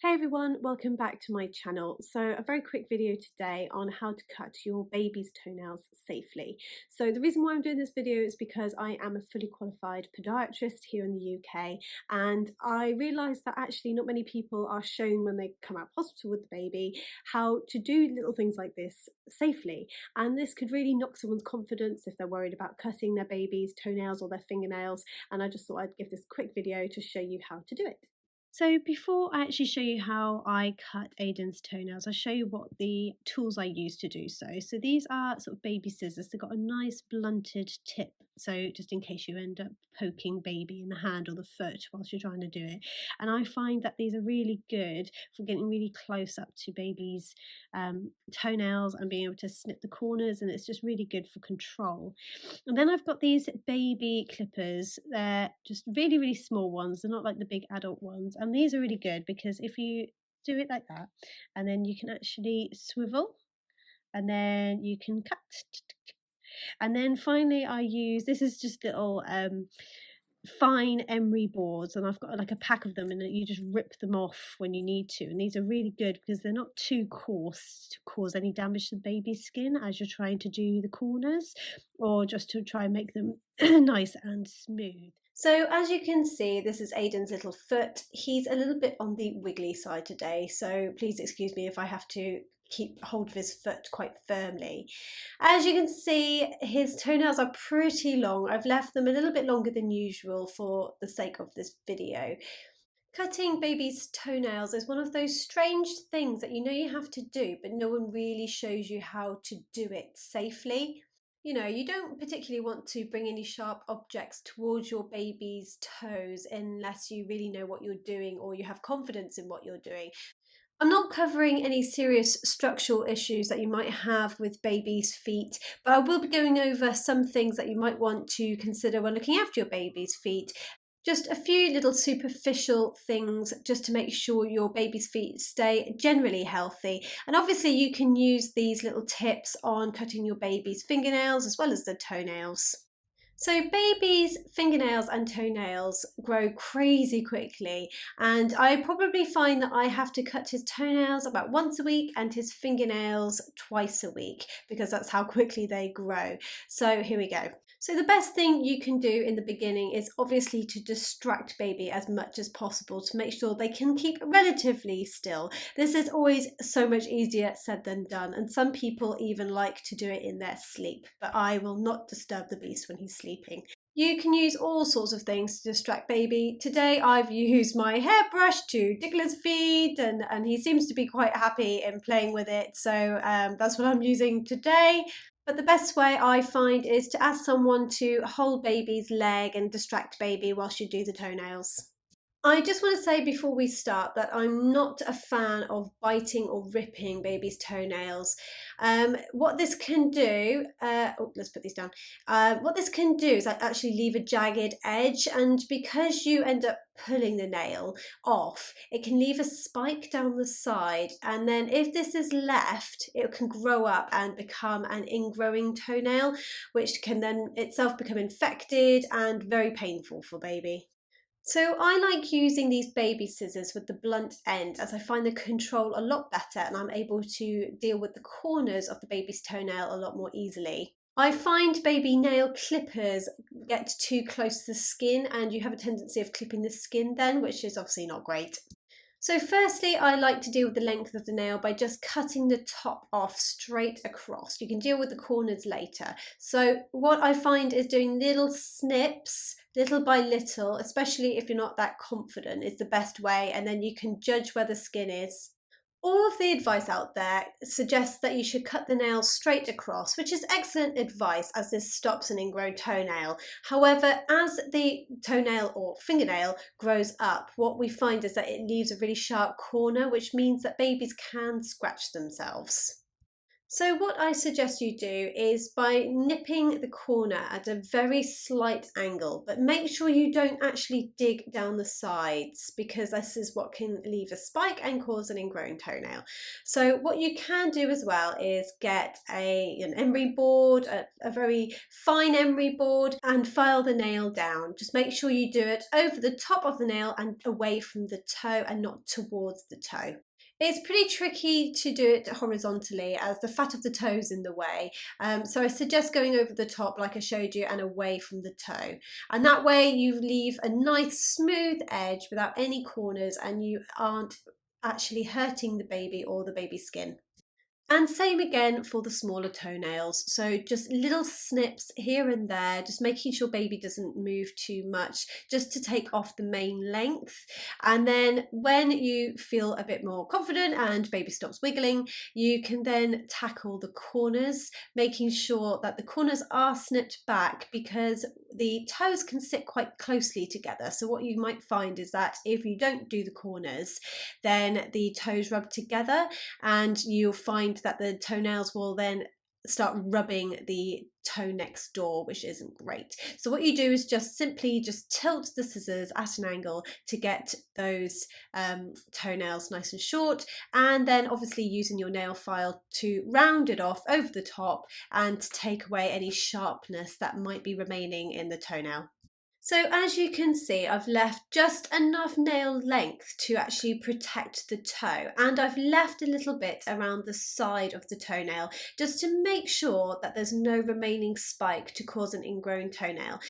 Hey everyone, welcome back to my channel. So a very quick video today on how to cut your baby's toenails safely. So the reason why I'm doing this video is because I am a fully qualified podiatrist here in the UK, and I realised that actually not many people are shown when they come out of hospital with the baby how to do little things like this safely. And this could really knock someone's confidence if they're worried about cutting their baby's toenails or their fingernails, and I just thought I'd give this quick video to show you how to do it. So before I actually show you how I cut Aiden's toenails, I'll show you what the tools I use to do so. So these are sort of baby scissors. They've got a nice blunted tip, so just in case you end up poking baby in the hand or the foot whilst you're trying to do it. And I find that these are really good for getting really close up to baby's toenails and being able to snip the corners, and it's just really good for control. And then I've got these baby clippers. They're just really, really small ones. They're not like the big adult ones. And these are really good because if you do it like that, and then you can actually swivel, and then you can cut. And then finally I use, this is just little fine emery boards, and I've got like a pack of them, and you just rip them off when you need to. And these are really good because they're not too coarse to cause any damage to the baby's skin as you're trying to do the corners, or just to try and make them nice and smooth. So as you can see, this is Aiden's little foot. He's a little bit on the wiggly side today, so please excuse me if I have to keep hold of his foot quite firmly. As you can see, his toenails are pretty long. I've left them a little bit longer than usual for the sake of this video. Cutting baby's toenails is one of those strange things that you know you have to do, but no one really shows you how to do it safely. You know, you don't particularly want to bring any sharp objects towards your baby's toes unless you really know what you're doing or you have confidence in what you're doing. I'm not covering any serious structural issues that you might have with baby's feet, but I will be going over some things that you might want to consider when looking after your baby's feet. Just a few little superficial things just to make sure your baby's feet stay generally healthy. And obviously you can use these little tips on cutting your baby's fingernails as well as the toenails. So babies' fingernails and toenails grow crazy quickly, and I probably find that I have to cut his toenails about once a week and his fingernails twice a week because that's how quickly they grow. So here we go. So the best thing you can do in the beginning is obviously to distract baby as much as possible to make sure they can keep relatively still. This is always so much easier said than done, and some people even like to do it in their sleep, but I will not disturb the beast when he's sleeping. You can use all sorts of things to distract baby. Today I've used my hairbrush to tickle his feet, and he seems to be quite happy in playing with it, so that's what I'm using today. But the best way I find is to ask someone to hold baby's leg and distract baby whilst you do the toenails. I just want to say before we start that I'm not a fan of biting or ripping baby's toenails. What this can do, let's put these down. What this can do is actually leave a jagged edge, and because you end up pulling the nail off, it can leave a spike down the side, and then if this is left, it can grow up and become an ingrowing toenail, which can then itself become infected and very painful for baby. So I like using these baby scissors with the blunt end as I find the control a lot better, and I'm able to deal with the corners of the baby's toenail a lot more easily. I find baby nail clippers get too close to the skin and you have a tendency of clipping the skin then, which is obviously not great. So firstly, I like to deal with the length of the nail by just cutting the top off straight across. You can deal with the corners later. So what I find is doing little snips, little by little, especially if you're not that confident, is the best way, and then you can judge where the skin is. All of the advice out there suggests that you should cut the nail straight across, which is excellent advice as this stops an ingrown toenail. However, as the toenail or fingernail grows up, what we find is that it leaves a really sharp corner, which means that babies can scratch themselves. So what I suggest you do is by nipping the corner at a very slight angle, but make sure you don't actually dig down the sides because this is what can leave a spike and cause an ingrown toenail. So what you can do as well is get an emery board, a very fine emery board, and file the nail down. Just make sure you do it over the top of the nail and away from the toe and not towards the toe. It's pretty tricky to do it horizontally as the fat of the toe is in the way. So I suggest going over the top like I showed you and away from the toe. And that way you leave a nice smooth edge without any corners and you aren't actually hurting the baby or the baby's skin. And same again for the smaller toenails. So just little snips here and there, just making sure baby doesn't move too much, just to take off the main length. And then when you feel a bit more confident and baby stops wiggling, you can then tackle the corners, making sure that the corners are snipped back because the toes can sit quite closely together. So what you might find is that if you don't do the corners, then the toes rub together and you'll find that the toenails will then start rubbing the toe next door, which isn't great. So what you do is just simply tilt the scissors at an angle to get those toenails nice and short, and then obviously using your nail file to round it off over the top and take away any sharpness that might be remaining in the toenail. So as you can see, I've left just enough nail length to actually protect the toe, and I've left a little bit around the side of the toenail just to make sure that there's no remaining spike to cause an ingrown toenail.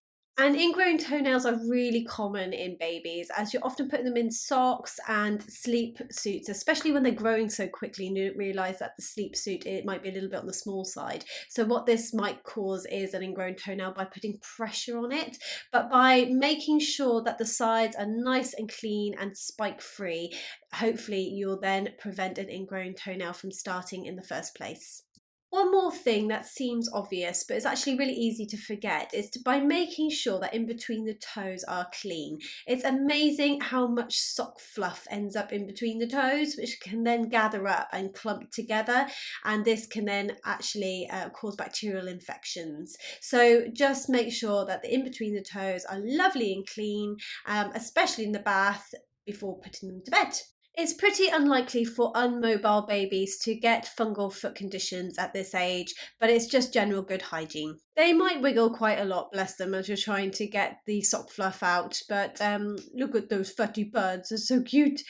And ingrown toenails are really common in babies as you're often putting them in socks and sleep suits, especially when they're growing so quickly and you don't realise that the sleep suit, it might be a little bit on the small side. So what this might cause is an ingrown toenail by putting pressure on it, but by making sure that the sides are nice and clean and spike free, hopefully you'll then prevent an ingrown toenail from starting in the first place. One more thing that seems obvious, but it's actually really easy to forget, is by making sure that in between the toes are clean. It's amazing how much sock fluff ends up in between the toes, which can then gather up and clump together, and this can then actually cause bacterial infections. So just make sure that the in between the toes are lovely and clean, especially in the bath before putting them to bed. It's pretty unlikely for unmobile babies to get fungal foot conditions at this age, but it's just general good hygiene. They might wiggle quite a lot, bless them, as you're trying to get the sock fluff out, but look at those fuzzy buds, they're so cute.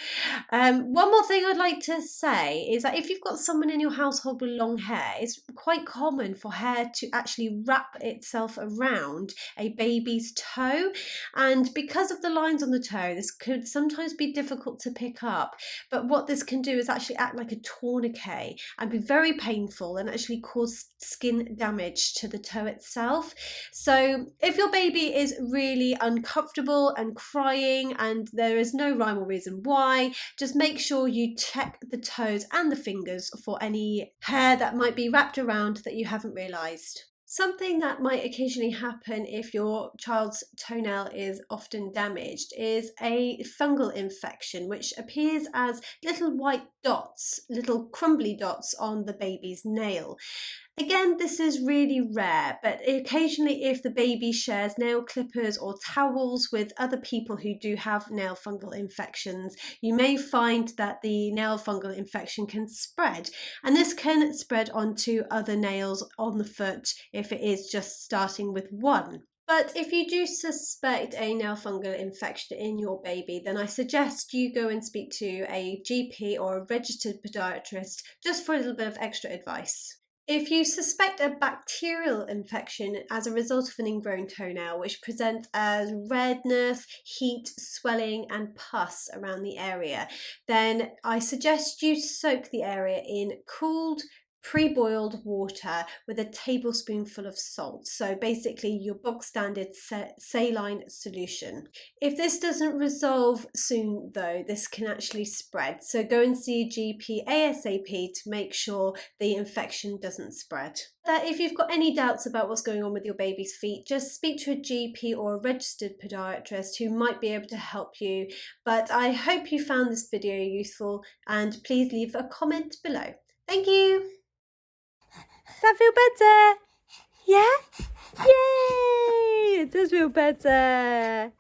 One more thing I'd like to say is that if you've got someone in your household with long hair, it's quite common for hair to actually wrap itself around a baby's toe, and because of the lines on the toe, this could sometimes be difficult to pick up. But what this can do is actually act like a tourniquet and be very painful and actually cause skin damage to the toe itself. So if your baby is really uncomfortable and crying and there is no rhyme or reason why, just make sure you check the toes and the fingers for any hair that might be wrapped around that you haven't realised. Something that might occasionally happen if your child's toenail is often damaged is a fungal infection, which appears as little white dots, little crumbly dots on the baby's nail. Again, this is really rare, but occasionally if the baby shares nail clippers or towels with other people who do have nail fungal infections, you may find that the nail fungal infection can spread. And this can spread onto other nails on the foot if it is just starting with one. But if you do suspect a nail fungal infection in your baby, then I suggest you go and speak to a GP or a registered podiatrist just for a little bit of extra advice. If you suspect a bacterial infection as a result of an ingrown toenail, which presents as redness, heat, swelling, and pus around the area, then I suggest you soak the area in cooled, pre-boiled water with a tablespoonful of salt. So basically your bog standard saline solution. If this doesn't resolve soon though, this can actually spread. So go and see a GP ASAP to make sure the infection doesn't spread. If you've got any doubts about what's going on with your baby's feet, just speak to a GP or a registered podiatrist who might be able to help you. But I hope you found this video useful and please leave a comment below. Thank you. Does that feel better? Yeah? Yay! It does feel better.